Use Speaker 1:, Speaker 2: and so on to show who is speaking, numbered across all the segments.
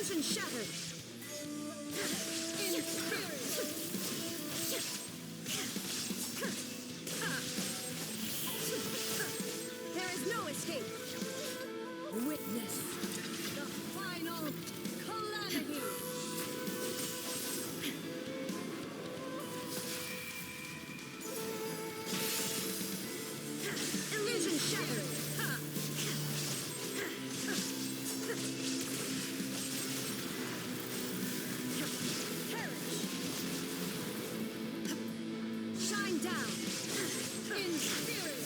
Speaker 1: Illusion shattered! In spirit! There is no escape! Witness the final calamity! Illusion shattered! Shine down! In spirit!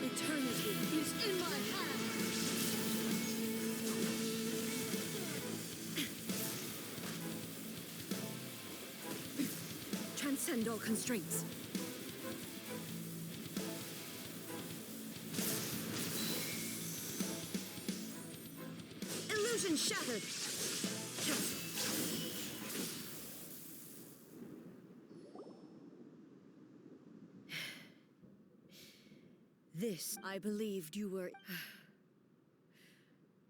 Speaker 1: Eternity is in my hand! Transcend all constraints. Illusion shattered! This, I believed you were...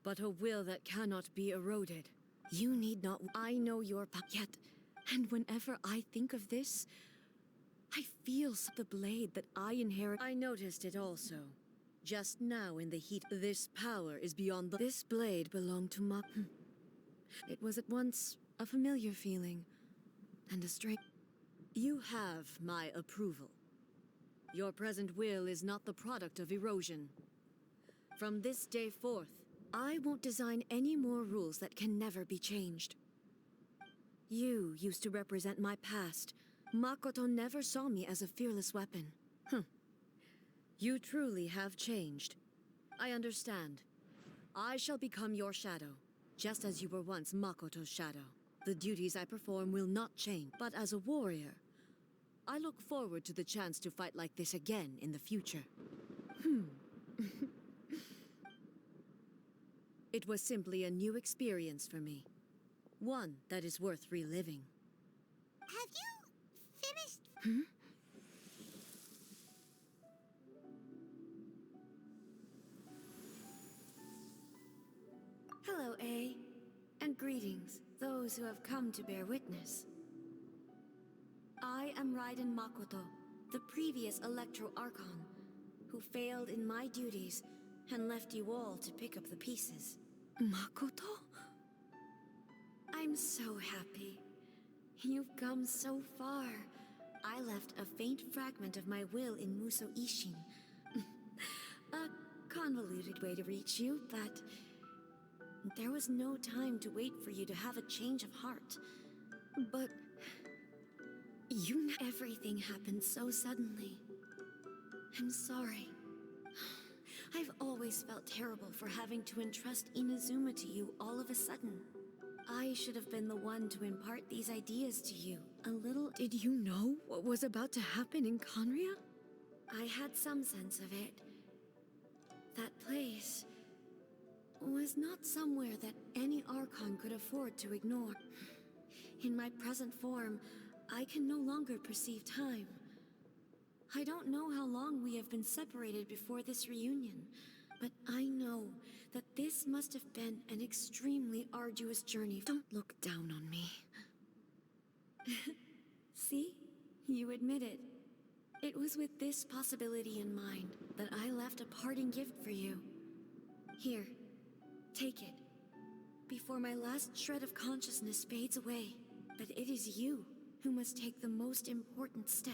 Speaker 1: but a will that cannot be eroded. You need not... I know your yet, and whenever I think of this, I feel the blade that I inherit. I noticed it also. Just now in the heat, this power is beyond the... This blade belonged to Ma... It was at once a familiar feeling, and a strange... You have my approval. Your present will is not the product of erosion. From this day forth, I won't design any more rules that can never be changed. You used to represent my past. Makoto never saw me as a fearless weapon. You truly have changed. I understand. I shall become your shadow, just as you were once Makoto's shadow. The duties I perform will not change, but as a warrior, I look forward to the chance to fight like this again in the future. It was simply a new experience for me. One that is worth reliving.
Speaker 2: Have you finished?
Speaker 1: Hello, A. And greetings, those who have come to bear witness. I am Raiden Makoto, the previous Electro Archon, who failed in my duties and left you all to pick up the pieces. Makoto? I'm so happy. You've come so far. I left a faint fragment of my will in Muso Ishin. A convoluted way to reach you, but there was no time to wait for you to have a change of heart. But everything happened so suddenly. I'm sorry. I've always felt terrible for having to entrust Inazuma to you all of a sudden. I should have been the one to impart these ideas to you. A little... Did you know what was about to happen in Conria? I had some sense of it. That place was not somewhere that any Archon could afford to ignore. In my present form, I can no longer perceive time. I don't know how long we have been separated before this reunion, but I know that this must have been an extremely arduous journey. Don't look down on me. See? You admit it. It was with this possibility in mind that I left a parting gift for you. Here, take it. Before my last shred of consciousness fades away. But it is you who must take the most important step.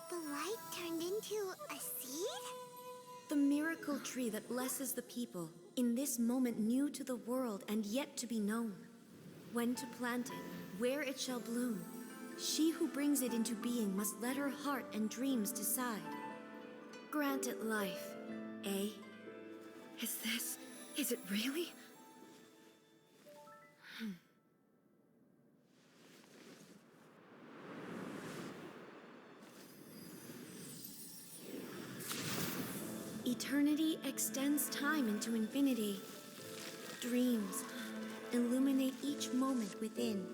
Speaker 2: The light turned into a seed?
Speaker 1: The miracle tree that blesses the people, in this moment new to the world and yet to be known. When to plant it, where it shall bloom. She who brings it into being must let her heart and dreams decide. Grant it life, eh? Is it really? Eternity extends time into infinity. Dreams illuminate each moment within.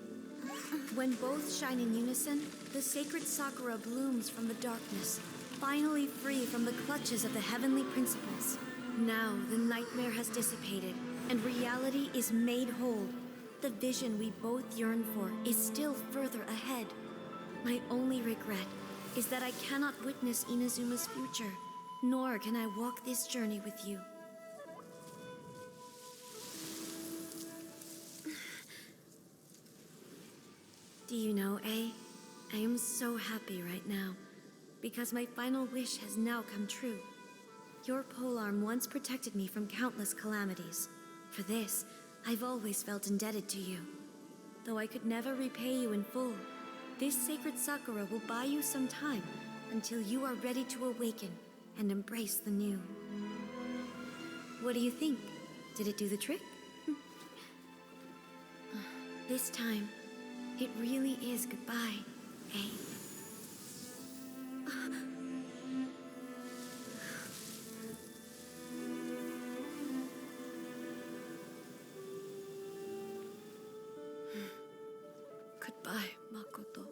Speaker 1: When both shine in unison, the sacred Sakura blooms from the darkness, finally free from the clutches of the heavenly principles. Now the nightmare has dissipated, and reality is made whole. The vision we both yearn for is still further ahead. My only regret is that I cannot witness Inazuma's future, nor can I walk this journey with you. Do you know, A? I am so happy right now, because my final wish has now come true. Your polearm once protected me from countless calamities. For this, I've always felt indebted to you. Though I could never repay you in full, this sacred Sakura will buy you some time until you are ready to awaken and embrace the new. What do you think? Did it do the trick? This time, it really is goodbye, eh? Goodbye, Makoto.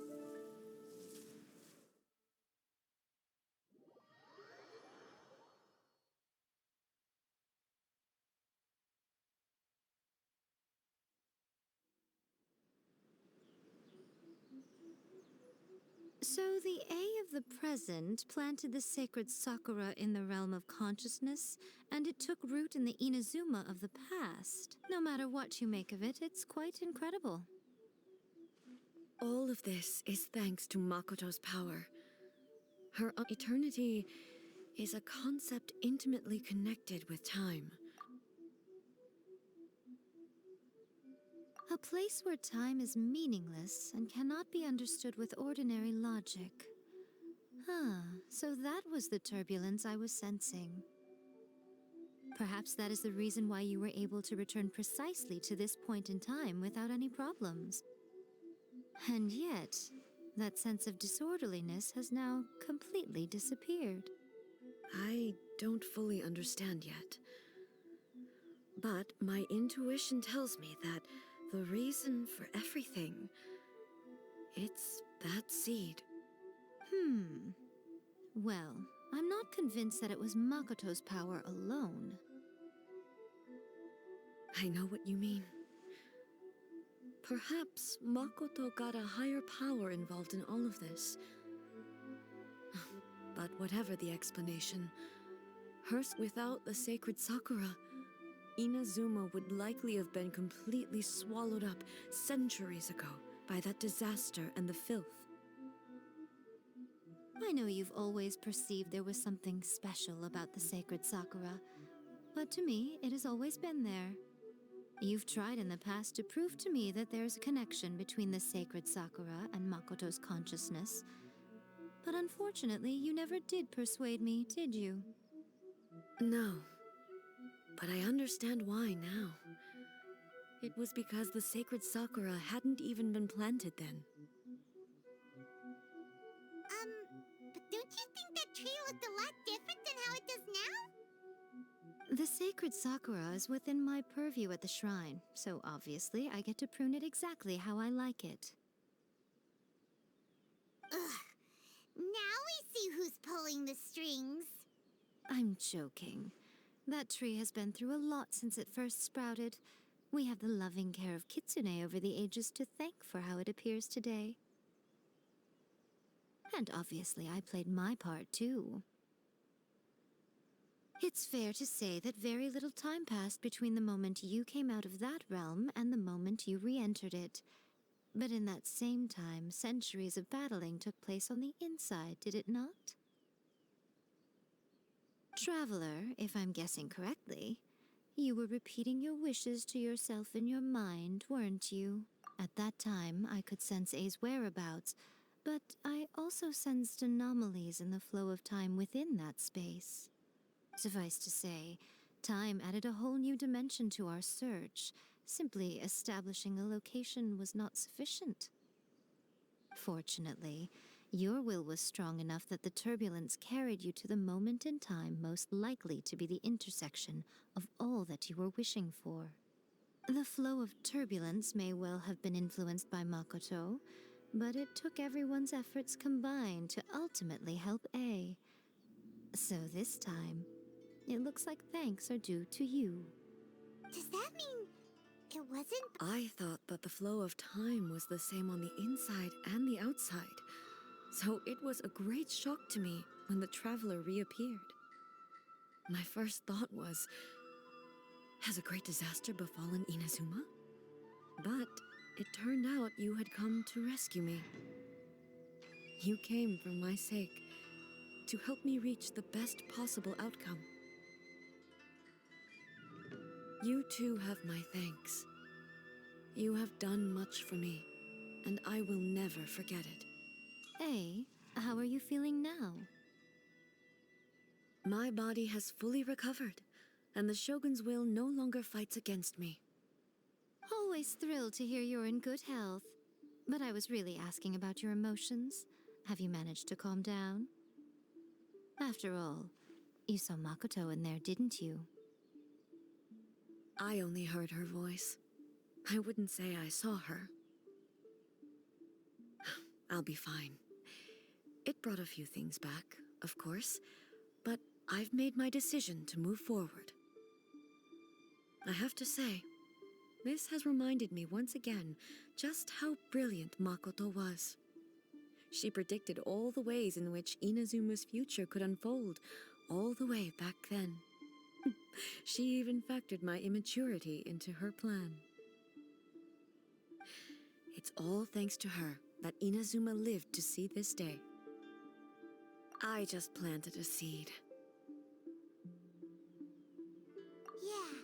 Speaker 3: So the A of the present planted the sacred Sakura in the realm of consciousness, and it took root in the Inazuma of the past. No matter what you make of it, it's quite incredible.
Speaker 1: All of this is thanks to Makoto's power. Her eternity is a concept intimately connected with time.
Speaker 3: A place where time is meaningless and cannot be understood with ordinary logic. So that was the turbulence I was sensing. Perhaps that is the reason why you were able to return precisely to this point in time without any problems. And yet, that sense of disorderliness has now completely disappeared.
Speaker 1: I don't fully understand yet. But my intuition tells me that the reason for everything, it's that seed.
Speaker 3: Well, I'm not convinced that it was Makoto's power alone.
Speaker 1: I know what you mean. Perhaps Makoto got a higher power involved in all of this. But whatever the explanation, without the sacred Sakura, Inazuma would likely have been completely swallowed up centuries ago by that disaster and the filth.
Speaker 3: I know you've always perceived there was something special about the sacred Sakura, but to me, it has always been there. You've tried in the past to prove to me that there's a connection between the sacred Sakura and Makoto's consciousness, but unfortunately, you never did persuade me, did you?
Speaker 1: No, but I understand why now. It was because the sacred Sakura hadn't even been planted then.
Speaker 2: But don't you think that tree looked a lot different than how it does now?
Speaker 3: The sacred Sakura is within my purview at the shrine, so obviously I get to prune it exactly how I like it.
Speaker 2: Ugh. Now we see who's pulling the strings.
Speaker 3: I'm joking. That tree has been through a lot since it first sprouted. We have the loving care of Kitsune over the ages to thank for how it appears today. And obviously I played my part too. It's fair to say that very little time passed between the moment you came out of that realm and the moment you re-entered it. But in that same time, centuries of battling took place on the inside, did it not? Traveler, if I'm guessing correctly, you were repeating your wishes to yourself in your mind, weren't you? At that time, I could sense A's whereabouts, but I also sensed anomalies in the flow of time within that space. Suffice to say, time added a whole new dimension to our search. Simply establishing a location was not sufficient. Fortunately, Your will was strong enough that the turbulence carried you to the moment in time most likely to be the intersection of all that you were wishing for. The flow of turbulence may well have been influenced by Makoto, but it took everyone's efforts combined to ultimately help A. So this time, it looks like thanks are due to you.
Speaker 2: Does that mean it wasn't?
Speaker 1: I thought that the flow of time was the same on the inside and the outside, so it was a great shock to me when the traveler reappeared. My first thought was, has a great disaster befallen Inazuma? But it turned out you had come to rescue me. You came for my sake, to help me reach the best possible outcome. You too have my thanks. You have done much for me, and I will never forget it.
Speaker 3: A, how are you feeling now?
Speaker 1: My body has fully recovered, and the Shogun's will no longer fights against me.
Speaker 3: Always thrilled to hear you're in good health. But I was really asking about your emotions. Have you managed to calm down? After all, you saw Makoto in there, didn't you?
Speaker 1: I only heard her voice. I wouldn't say I saw her. I'll be fine. It brought a few things back, of course, but I've made my decision to move forward. I have to say, this has reminded me once again just how brilliant Makoto was. She predicted all the ways in which Inazuma's future could unfold, all the way back then. She even factored my immaturity into her plan. It's all thanks to her that Inazuma lived to see this day. I just planted a seed.
Speaker 2: Yeah,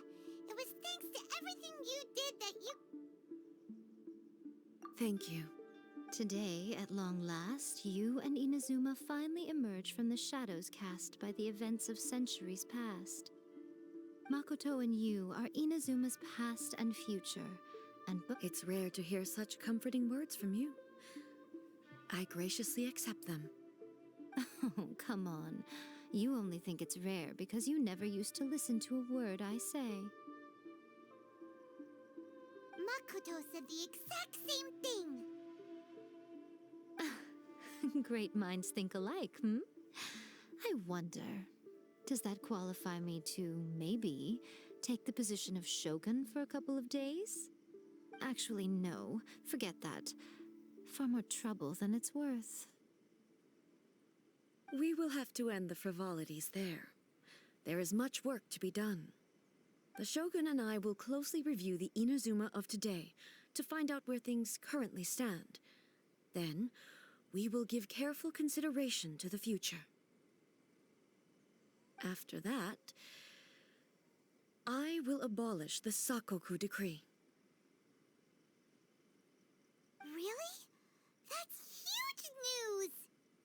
Speaker 2: it was thanks to everything you did that you...
Speaker 1: Thank you.
Speaker 3: Today, at long last, you and Inazuma finally emerge from the shadows cast by the events of centuries past. Makoto and you are Inazuma's past and future, and
Speaker 1: It's rare to hear such comforting words from you. I graciously accept them.
Speaker 3: Oh, come on. You only think it's rare because you never used to listen to a word I say.
Speaker 2: Makoto said the exact same thing.
Speaker 3: Great minds think alike, hmm? I wonder, does that qualify me to, maybe, take the position of Shogun for a couple of days? Actually, no. Forget that. Far more trouble than it's worth.
Speaker 1: We will have to end the frivolities there. There is much work to be done. The Shogun and I will closely review the Inazuma of today to find out where things currently stand. Then, we will give careful consideration to the future. After that, I will abolish the Sakoku decree.
Speaker 2: Really? That's huge news!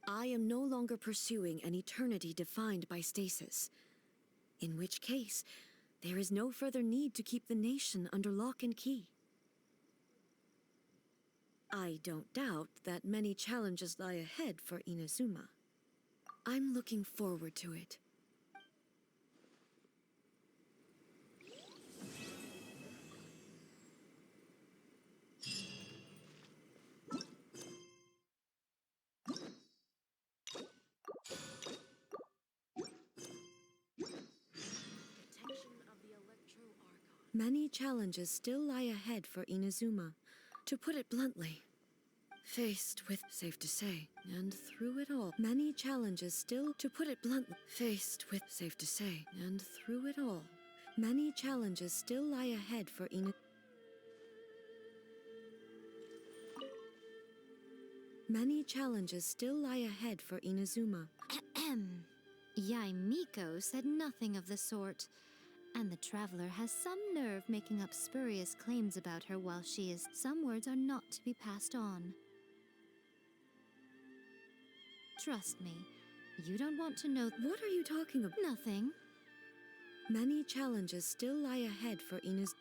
Speaker 1: I am no longer pursuing an eternity defined by stasis. In which case, there is no further need to keep the nation under lock and key. I don't doubt that many challenges lie ahead for Inazuma. I'm looking forward to it. Many challenges still lie ahead for Inazuma. To put it bluntly, faced with, safe to say, and through it all, many challenges still, to put it bluntly, faced with, safe to say, and through it all, many challenges still lie ahead for Many challenges still lie ahead for Inazuma.
Speaker 3: Yaimiko said nothing of the sort. And the traveler has some nerve making up spurious claims about her while she is. Some words are not to be passed on. Trust me, you don't want to know.
Speaker 1: What are you talking about?
Speaker 3: Nothing.
Speaker 1: Many challenges still lie ahead for Inazuma.